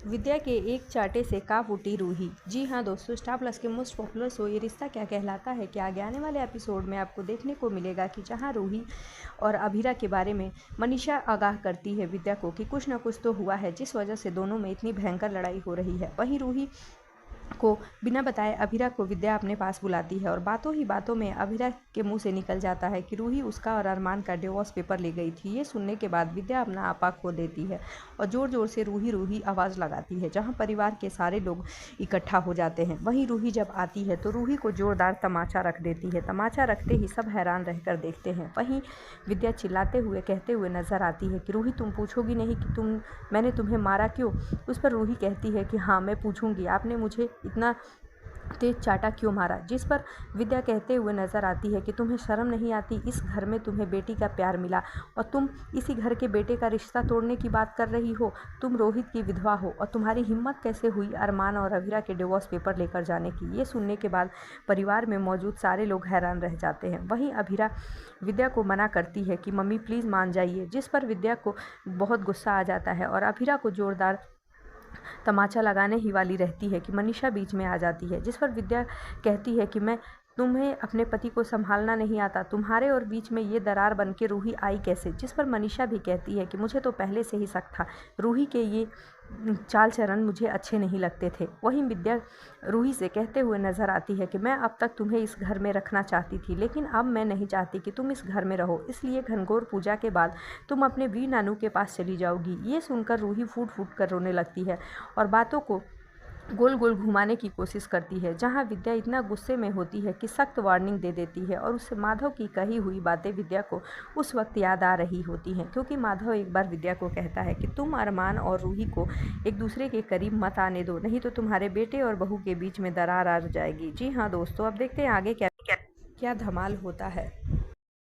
विद्या के एक चाटे से काँप उठी रूही। जी हाँ दोस्तों, स्टार प्लस के मोस्ट पॉपुलर शो ये रिश्ता क्या कहलाता है कि आगे आने वाले एपिसोड में आपको देखने को मिलेगा कि जहाँ रूही और अभीरा के बारे में मनीषा आगाह करती है विद्या को कि कुछ न कुछ तो हुआ है जिस वजह से दोनों में इतनी भयंकर लड़ाई हो रही है। वहीं रूही को बिना बताए अभीरा को विद्या अपने पास बुलाती है और बातों ही बातों में अभीरा के मुंह से निकल जाता है कि रूही उसका और अरमान का डिवोर्स पेपर ले गई थी। ये सुनने के बाद विद्या अपना आपा खो देती है और ज़ोर ज़ोर से रूही रूही आवाज़ लगाती है, जहां परिवार के सारे लोग इकट्ठा हो जाते हैं। वहीं रूही जब आती है तो रूही को जोरदार तमाचा रख देती है। तमाचा रखते ही सब हैरान रहकर देखते हैं। वहीं विद्या चिल्लाते हुए कहते हुए नजर आती है कि रूही तुम पूछोगी नहीं कि मैंने तुम्हें मारा क्यों। उस पर रूही कहती है कि हाँ मैं पूछूंगी, आपने मुझे इतना तेज चाटा क्यों मारा। जिस पर विद्या कहते हुए नजर आती है कि तुम्हें शर्म नहीं आती, इस घर में तुम्हें बेटी का प्यार मिला और तुम इसी घर के बेटे का रिश्ता तोड़ने की बात कर रही हो। तुम रोहित की विधवा हो और तुम्हारी हिम्मत कैसे हुई अरमान और अभीरा के डिवोर्स पेपर लेकर जाने की। ये सुनने के बाद परिवार में मौजूद सारे लोग हैरान रह जाते हैं। वहीं अभीरा विद्या को मना करती है कि मम्मी प्लीज़ मान जाइए, जिस पर विद्या को बहुत गुस्सा आ जाता है और अभीरा को जोरदार तमाचा लगाने ही वाली रहती है कि मनीषा बीच में आ जाती है। जिस पर विद्या कहती है कि तुम्हें अपने पति को संभालना नहीं आता, तुम्हारे और बीच में ये दरार बन के रूही आई कैसे। जिस पर मनीषा भी कहती है कि मुझे तो पहले से ही शक था, रूही के ये चाल चरण मुझे अच्छे नहीं लगते थे। वहीं विद्या रूही से कहते हुए नजर आती है कि मैं अब तक तुम्हें इस घर में रखना चाहती थी, लेकिन अब मैं नहीं चाहती कि तुम इस घर में रहो, इसलिए घनघोर पूजा के बाद तुम अपने वीर नानू के पास चली जाओगी। ये सुनकर रूही फूट फूट कर रोने लगती है और बातों को गोल गोल घुमाने की कोशिश करती है, जहां विद्या इतना गुस्से में होती है कि सख्त वार्निंग दे देती है और उससे माधव की कही हुई बातें विद्या को उस वक्त याद आ रही होती हैं, क्योंकि माधव एक बार विद्या को कहता है कि तुम अरमान और रूही को एक दूसरे के करीब मत आने दो, नहीं तो तुम्हारे बेटे और बहू के बीच में दरार आ जाएगी। जी हाँ दोस्तों, अब देखते हैं आगे क्या क्या धमाल होता है।